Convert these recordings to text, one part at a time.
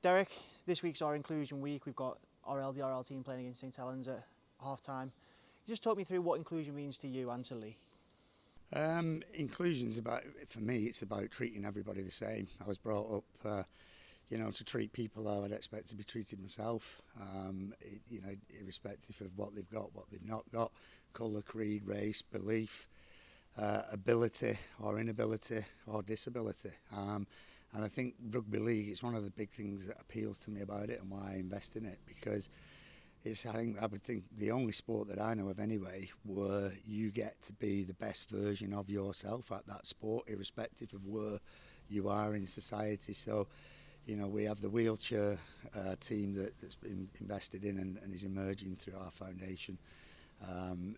Derek, this week's our inclusion week. We've got our LDRL team playing against St Helens at half-time. Just talk me through what inclusion means to you and to Leigh. Inclusion's for me, it's about treating everybody the same. I was brought up, to treat people how I'd expect to be treated myself, irrespective of what they've got, what they've not got, colour, creed, race, belief, ability or inability or disability. And I think rugby league is one of the big things that appeals to me about it and why I invest in it, because I would think the only sport that I know of anyway where you get to be the best version of yourself at that sport, irrespective of where you are in society. So, we have the wheelchair team that's been invested in and is emerging through our foundation.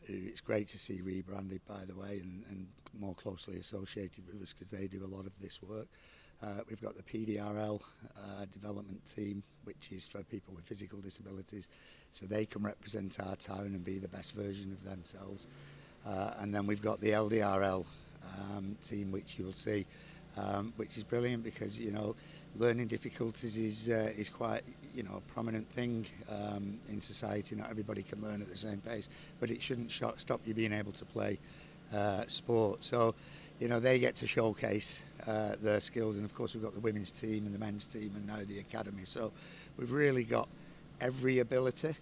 It's great to see rebranded, by the way, and more closely associated with us because they do a lot of this work. We've got the PDRL development team, which is for people with physical disabilities, so they can represent our town and be the best version of themselves. And then we've got the LDRL team, which you'll see, which is brilliant because learning difficulties is quite a prominent thing in society. Not everybody can learn at the same pace, but it shouldn't stop you being able to play sport. So they get to showcase their skills, and of course we've got the women's team and the men's team and now the academy. So we've really got every ability.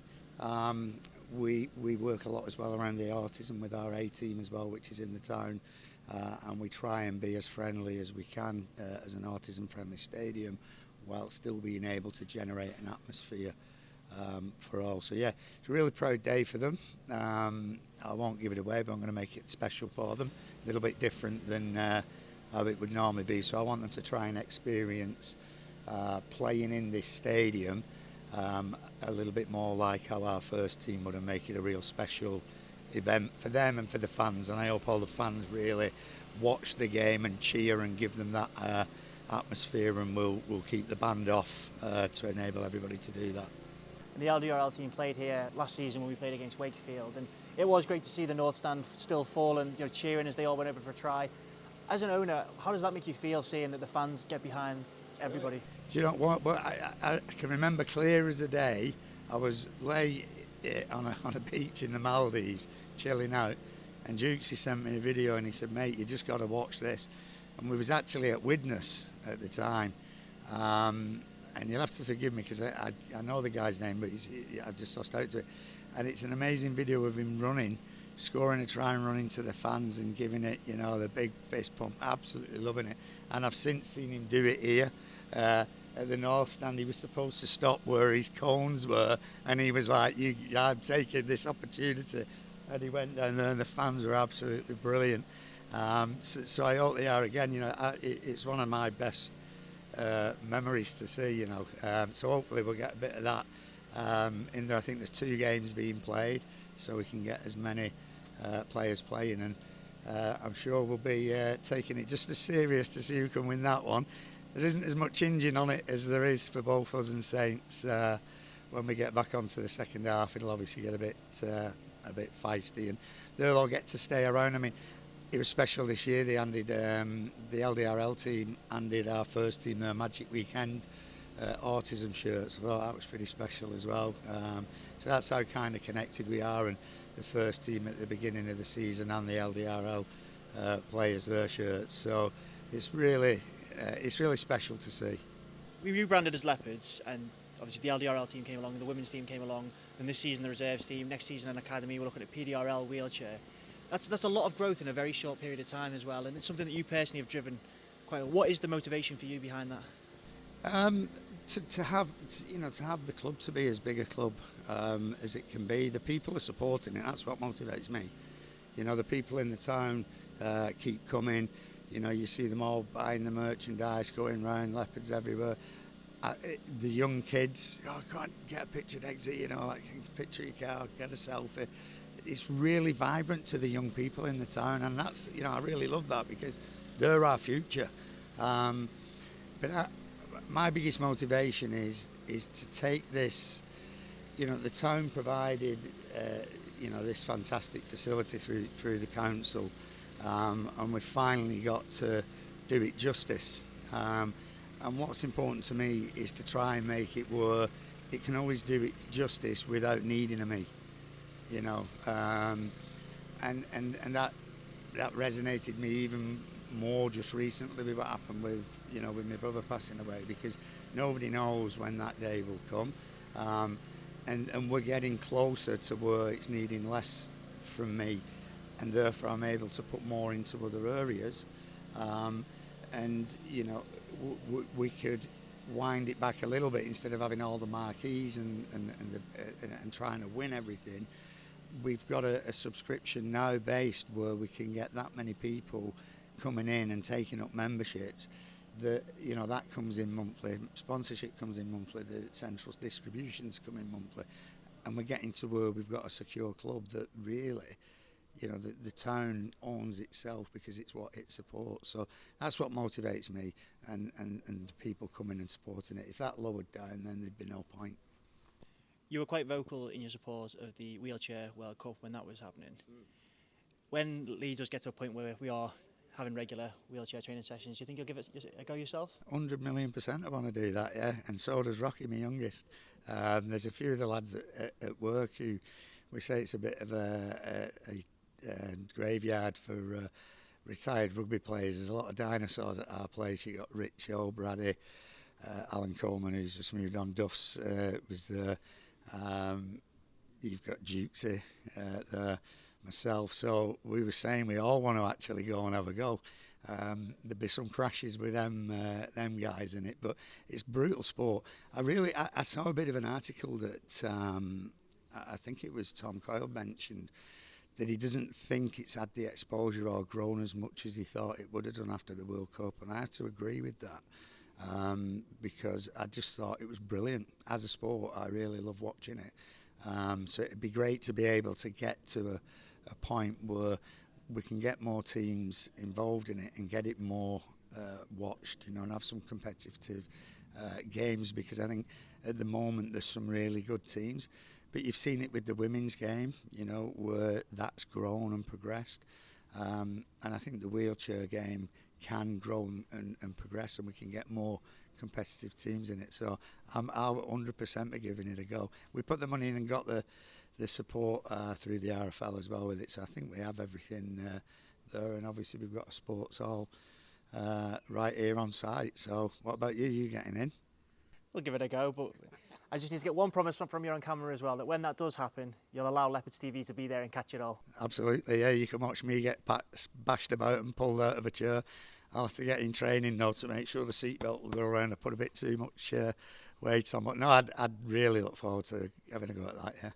We work a lot as well around the autism with our A team as well, which is in the town, and we try and be as friendly as we can as an autism friendly stadium while still being able to generate an atmosphere for all. So yeah, it's a really proud day for them. I won't give it away, but I'm going to make it special for them, a little bit different than how it would normally be. So I want them to try and experience playing in this stadium a little bit more like how our first team would, and make it a real special event for them and for the fans. And I hope all the fans really watch the game and cheer and give them that atmosphere, and we'll keep the band off to enable everybody to do that. And the LDRL team played here last season when we played against Wakefield, and it was great to see the North Stand still full and cheering as they all went over for a try. As an owner, how does that make you feel, seeing that the fans get behind everybody? Do you know what? Well, I can remember clear as a day. I was lay on a beach in the Maldives, chilling out, and Jukesy sent me a video and he said, "Mate, you just got to watch this." And we was actually at Widnes at the time. And you'll have to forgive me because I know the guy's name, but I've just lost out to it. And it's an amazing video of him running, scoring a try and running to the fans and giving it, the big fist pump. Absolutely loving it. And I've since seen him do it here at the North Stand. He was supposed to stop where his cones were, and he was like, "I'm taking this opportunity." And he went down there, and the fans were absolutely brilliant. So I hope they are again. It's one of my best memories to see, so hopefully we'll get a bit of that in there. I think there's 2 games being played, so we can get as many players playing, and I'm sure we'll be taking it just as serious to see who can win that one. There isn't as much engine on it as there is for both us and Saints. When we get back onto the second half, it'll obviously get a bit feisty, and they'll all get to stay around. I mean, it was special this year. They handed the LDRL team handed our first team their Magic Weekend autism shirts. I thought that was pretty special as well. So that's how kind of connected we are. And the first team at the beginning of the season and the LDRL players their shirts. So it's really special to see. We rebranded as Leopards, and obviously the LDRL team came along, the women's team came along, and this season the reserves team, next season an academy. We're looking at PDRL wheelchair. That's a lot of growth in a very short period of time as well, and it's something that you personally have driven quite well. What is the motivation for you behind that? To have the club to be as big a club as it can be. The people are supporting it. That's what motivates me. The people in the town keep coming. You see them all buying the merchandise, going around, leopards everywhere. The young kids, I can't get a pictured exit. Picture your car, get a selfie. It's really vibrant to the young people in the town, and that's I really love that because they're our future. But my biggest motivation is to take this. The town provided this fantastic facility through the council, and we finally got to do it justice. And what's important to me is to try and make it where it can always do it justice without needing a me, you know. And that resonated me even more just recently with what happened with, you know, with my brother passing away, because nobody knows when that day will come. And we're getting closer to where it's needing less from me, and therefore I'm able to put more into other areas. And, you know, we could wind it back a little bit instead of having all the marquees and trying to win everything. We've got a subscription now based where we can get that many people coming in and taking up memberships. That, you know, that comes in monthly, sponsorship comes in monthly, the central distributions come in monthly, and we're getting to where we've got a secure club that really, you know, the town owns itself because it's what it supports. So that's what motivates me, and the people coming and supporting it. If that lowered down, then there'd be no point. You were quite vocal in your support of the Wheelchair World Cup when that was happening. When Leigh does get to a point where we are having regular wheelchair training sessions, do you think you'll give it a go yourself? 100,000,000% I want to do that, yeah. And so does Rocky, my youngest. There's a few of the lads at work who we say it's a bit of a graveyard for retired rugby players. There's a lot of dinosaurs at our place. You got Rich O'Brady, Alan Coleman, who's just moved on, Duff's was there. You've got Dukesy there, myself. So we were saying we all want to actually go and have a go. There'd be some crashes with them guys in it, but it's brutal sport. I saw a bit of an article that I think it was Tom Coyle mentioned, that he doesn't think it's had the exposure or grown as much as he thought it would have done after the World Cup, and I have to agree with that. Because I just thought it was brilliant. As a sport, I really love watching it. So it'd be great to be able to get to a point where we can get more teams involved in it and get it more watched, you know, and have some competitive games, because I think at the moment there's some really good teams. But you've seen it with the women's game, you know, where that's grown and progressed. And I think the wheelchair game can grow and progress, and we can get more competitive teams in it. So I'll 100% be giving it a go. We put the money in and got the support through the RFL as well with it, so I think we have everything there, and obviously we've got a sports hall right here on site. So what about you? You getting in? We'll give it a go, but I just need to get one promise from you on camera as well, that when that does happen, you'll allow Leopards TV to be there and catch it all. Absolutely, yeah. You can watch me get bashed about and pulled out of a chair. I'll have to get in training though to make sure the seatbelt will go around. I put a bit too much weight on, but no, I'd really look forward to having a go at that, yeah.